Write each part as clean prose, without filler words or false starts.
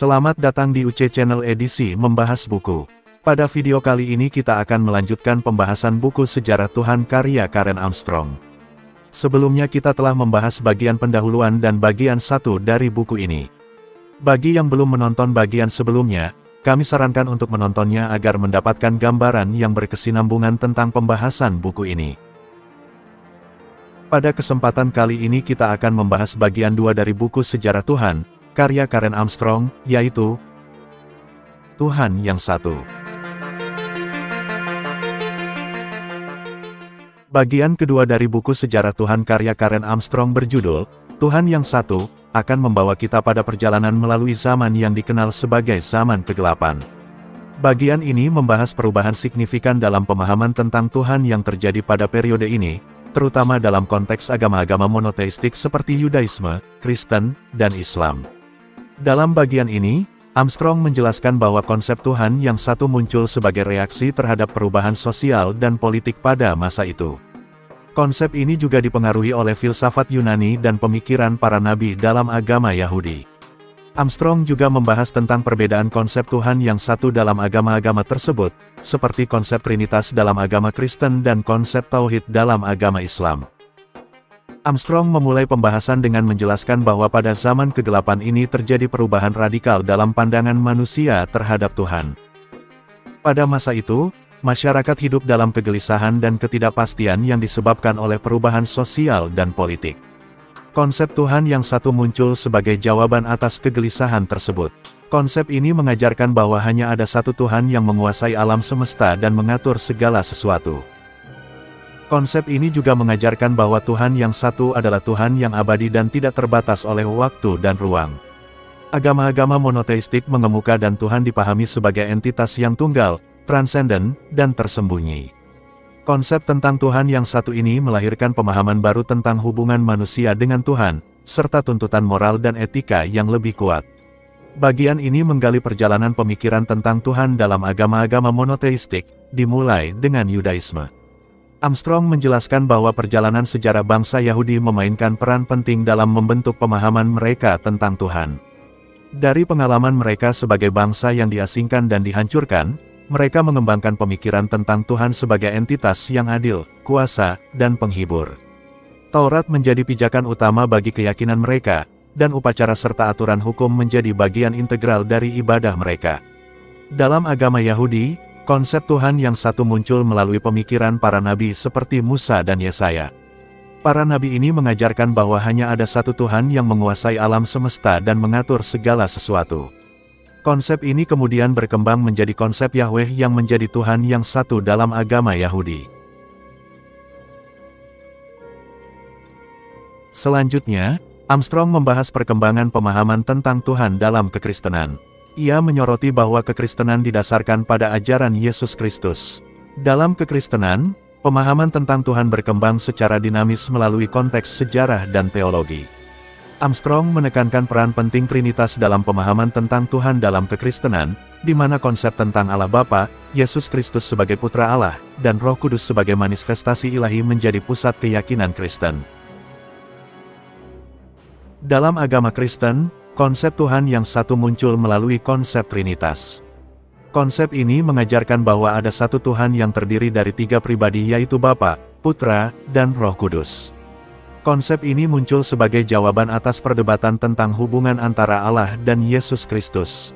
Selamat datang di UC Channel edisi membahas buku. Pada video kali ini kita akan melanjutkan pembahasan buku Sejarah Tuhan karya Karen Armstrong. Sebelumnya kita telah membahas bagian pendahuluan dan bagian 1 dari buku ini. Bagi yang belum menonton bagian sebelumnya, kami sarankan untuk menontonnya agar mendapatkan gambaran yang berkesinambungan tentang pembahasan buku ini. Pada kesempatan kali ini kita akan membahas bagian 2 dari buku Sejarah Tuhan, karya Karen Armstrong, yaitu Tuhan yang Satu. Bagian kedua dari buku Sejarah Tuhan karya Karen Armstrong berjudul, Tuhan yang Satu, akan membawa kita pada perjalanan melalui zaman yang dikenal sebagai zaman kegelapan. Bagian ini membahas perubahan signifikan dalam pemahaman tentang Tuhan yang terjadi pada periode ini, terutama dalam konteks agama-agama monoteistik seperti Yudaisme, Kristen, dan Islam. Dalam bagian ini, Armstrong menjelaskan bahwa konsep Tuhan yang satu muncul sebagai reaksi terhadap perubahan sosial dan politik pada masa itu. Konsep ini juga dipengaruhi oleh filsafat Yunani dan pemikiran para nabi dalam agama Yahudi. Armstrong juga membahas tentang perbedaan konsep Tuhan yang satu dalam agama-agama tersebut, seperti konsep Trinitas dalam agama Kristen dan konsep Tauhid dalam agama Islam. Armstrong memulai pembahasan dengan menjelaskan bahwa pada zaman kegelapan ini terjadi perubahan radikal dalam pandangan manusia terhadap Tuhan. Pada masa itu, masyarakat hidup dalam kegelisahan dan ketidakpastian yang disebabkan oleh perubahan sosial dan politik. Konsep Tuhan yang satu muncul sebagai jawaban atas kegelisahan tersebut. Konsep ini mengajarkan bahwa hanya ada satu Tuhan yang menguasai alam semesta dan mengatur segala sesuatu. Konsep ini juga mengajarkan bahwa Tuhan yang satu adalah Tuhan yang abadi dan tidak terbatas oleh waktu dan ruang. Agama-agama monoteistik mengemuka dan Tuhan dipahami sebagai entitas yang tunggal, transenden, dan tersembunyi. Konsep tentang Tuhan yang satu ini melahirkan pemahaman baru tentang hubungan manusia dengan Tuhan, serta tuntutan moral dan etika yang lebih kuat. Bagian ini menggali perjalanan pemikiran tentang Tuhan dalam agama-agama monoteistik, dimulai dengan Yudaisme. Armstrong menjelaskan bahwa perjalanan sejarah bangsa Yahudi memainkan peran penting dalam membentuk pemahaman mereka tentang Tuhan. Dari pengalaman mereka sebagai bangsa yang diasingkan dan dihancurkan, mereka mengembangkan pemikiran tentang Tuhan sebagai entitas yang adil, kuasa, dan penghibur. Taurat menjadi pijakan utama bagi keyakinan mereka, dan upacara serta aturan hukum menjadi bagian integral dari ibadah mereka. Dalam agama Yahudi, konsep Tuhan yang satu muncul melalui pemikiran para nabi seperti Musa dan Yesaya. Para nabi ini mengajarkan bahwa hanya ada satu Tuhan yang menguasai alam semesta dan mengatur segala sesuatu. Konsep ini kemudian berkembang menjadi konsep Yahweh yang menjadi Tuhan yang satu dalam agama Yahudi. Selanjutnya, Armstrong membahas perkembangan pemahaman tentang Tuhan dalam kekristenan. Ia menyoroti bahwa kekristenan didasarkan pada ajaran Yesus Kristus. Dalam kekristenan, pemahaman tentang Tuhan berkembang secara dinamis melalui konteks sejarah dan teologi. Armstrong menekankan peran penting Trinitas dalam pemahaman tentang Tuhan dalam kekristenan, di mana konsep tentang Allah Bapa, Yesus Kristus sebagai Putra Allah, dan Roh Kudus sebagai manifestasi ilahi menjadi pusat keyakinan Kristen. Dalam agama Kristen, konsep Tuhan yang satu muncul melalui konsep Trinitas. Konsep ini mengajarkan bahwa ada satu Tuhan yang terdiri dari 3 pribadi yaitu Bapa, Putra, dan Roh Kudus. Konsep ini muncul sebagai jawaban atas perdebatan tentang hubungan antara Allah dan Yesus Kristus.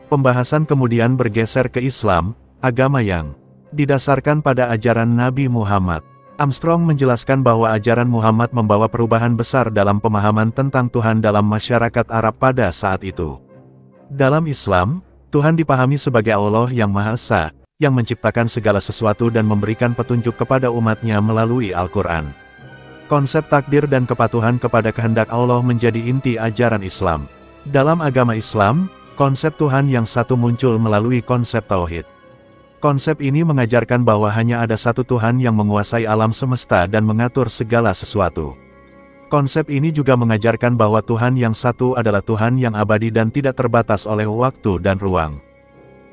Pembahasan kemudian bergeser ke Islam, agama yang didasarkan pada ajaran Nabi Muhammad. Armstrong menjelaskan bahwa ajaran Muhammad membawa perubahan besar dalam pemahaman tentang Tuhan dalam masyarakat Arab pada saat itu. Dalam Islam, Tuhan dipahami sebagai Allah yang Maha Esa, yang menciptakan segala sesuatu dan memberikan petunjuk kepada umatnya melalui Al-Quran. Konsep takdir dan kepatuhan kepada kehendak Allah menjadi inti ajaran Islam. Dalam agama Islam, konsep Tuhan yang satu muncul melalui konsep Tauhid. Konsep ini mengajarkan bahwa hanya ada satu Tuhan yang menguasai alam semesta dan mengatur segala sesuatu. Konsep ini juga mengajarkan bahwa Tuhan yang satu adalah Tuhan yang abadi dan tidak terbatas oleh waktu dan ruang.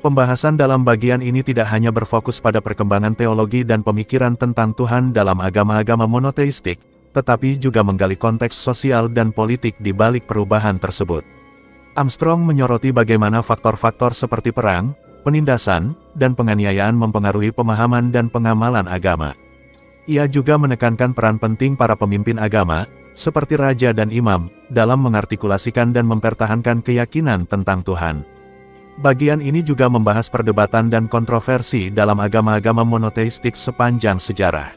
Pembahasan dalam bagian ini tidak hanya berfokus pada perkembangan teologi dan pemikiran tentang Tuhan dalam agama-agama monoteistik, tetapi juga menggali konteks sosial dan politik di balik perubahan tersebut. Armstrong menyoroti bagaimana faktor-faktor seperti perang, penindasan, dan penganiayaan mempengaruhi pemahaman dan pengamalan agama. Ia juga menekankan peran penting para pemimpin agama, seperti raja dan imam, dalam mengartikulasikan dan mempertahankan keyakinan tentang Tuhan. Bagian ini juga membahas perdebatan dan kontroversi dalam agama-agama monoteistik sepanjang sejarah.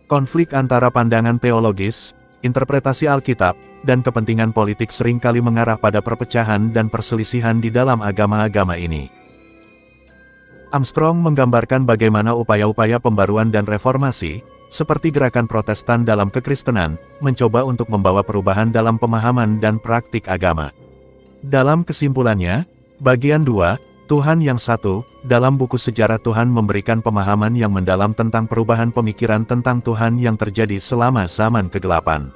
Konflik antara pandangan teologis, interpretasi Alkitab, dan kepentingan politik seringkali mengarah pada perpecahan dan perselisihan di dalam agama-agama ini. Armstrong menggambarkan bagaimana upaya-upaya pembaruan dan reformasi, seperti gerakan Protestan dalam kekristenan, mencoba untuk membawa perubahan dalam pemahaman dan praktik agama. Dalam kesimpulannya, bagian 2, Tuhan yang Satu, dalam buku sejarah Tuhan memberikan pemahaman yang mendalam tentang perubahan pemikiran tentang Tuhan yang terjadi selama zaman kegelapan.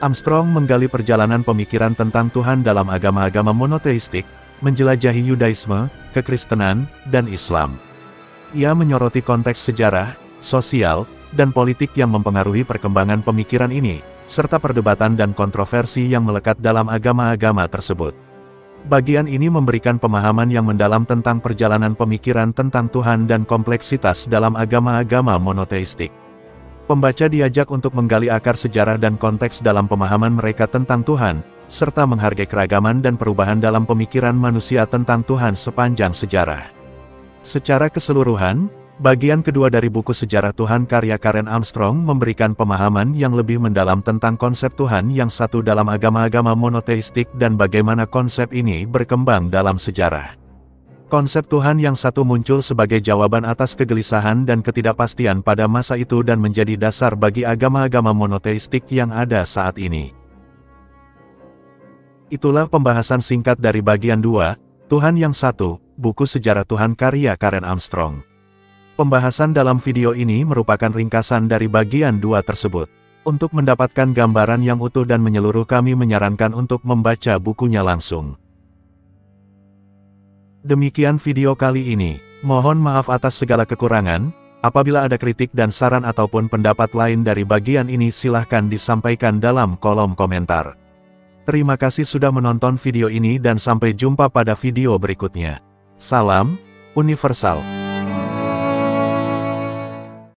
Armstrong menggali perjalanan pemikiran tentang Tuhan dalam agama-agama monoteistik, menjelajahi Yudaisme, kekristenan, dan Islam. Ia menyoroti konteks sejarah, sosial, dan politik yang mempengaruhi perkembangan pemikiran ini, serta perdebatan dan kontroversi yang melekat dalam agama-agama tersebut. Bagian ini memberikan pemahaman yang mendalam tentang perjalanan pemikiran tentang Tuhan dan kompleksitas dalam agama-agama monoteistik. Pembaca diajak untuk menggali akar sejarah dan konteks dalam pemahaman mereka tentang Tuhan, serta menghargai keragaman dan perubahan dalam pemikiran manusia tentang Tuhan sepanjang sejarah. Secara keseluruhan, bagian kedua dari buku Sejarah Tuhan karya Karen Armstrong memberikan pemahaman yang lebih mendalam tentang konsep Tuhan yang satu dalam agama-agama monoteistik dan bagaimana konsep ini berkembang dalam sejarah. Konsep Tuhan yang satu muncul sebagai jawaban atas kegelisahan dan ketidakpastian pada masa itu dan menjadi dasar bagi agama-agama monoteistik yang ada saat ini. Itulah pembahasan singkat dari bagian 2, Tuhan yang Satu, buku Sejarah Tuhan karya Karen Armstrong. Pembahasan dalam video ini merupakan ringkasan dari bagian 2 tersebut. Untuk mendapatkan gambaran yang utuh dan menyeluruh kami menyarankan untuk membaca bukunya langsung. Demikian video kali ini. Mohon maaf atas segala kekurangan. Apabila ada kritik dan saran ataupun pendapat lain dari bagian ini silahkan disampaikan dalam kolom komentar. Terima kasih sudah menonton video ini dan sampai jumpa pada video berikutnya. Salam Universal.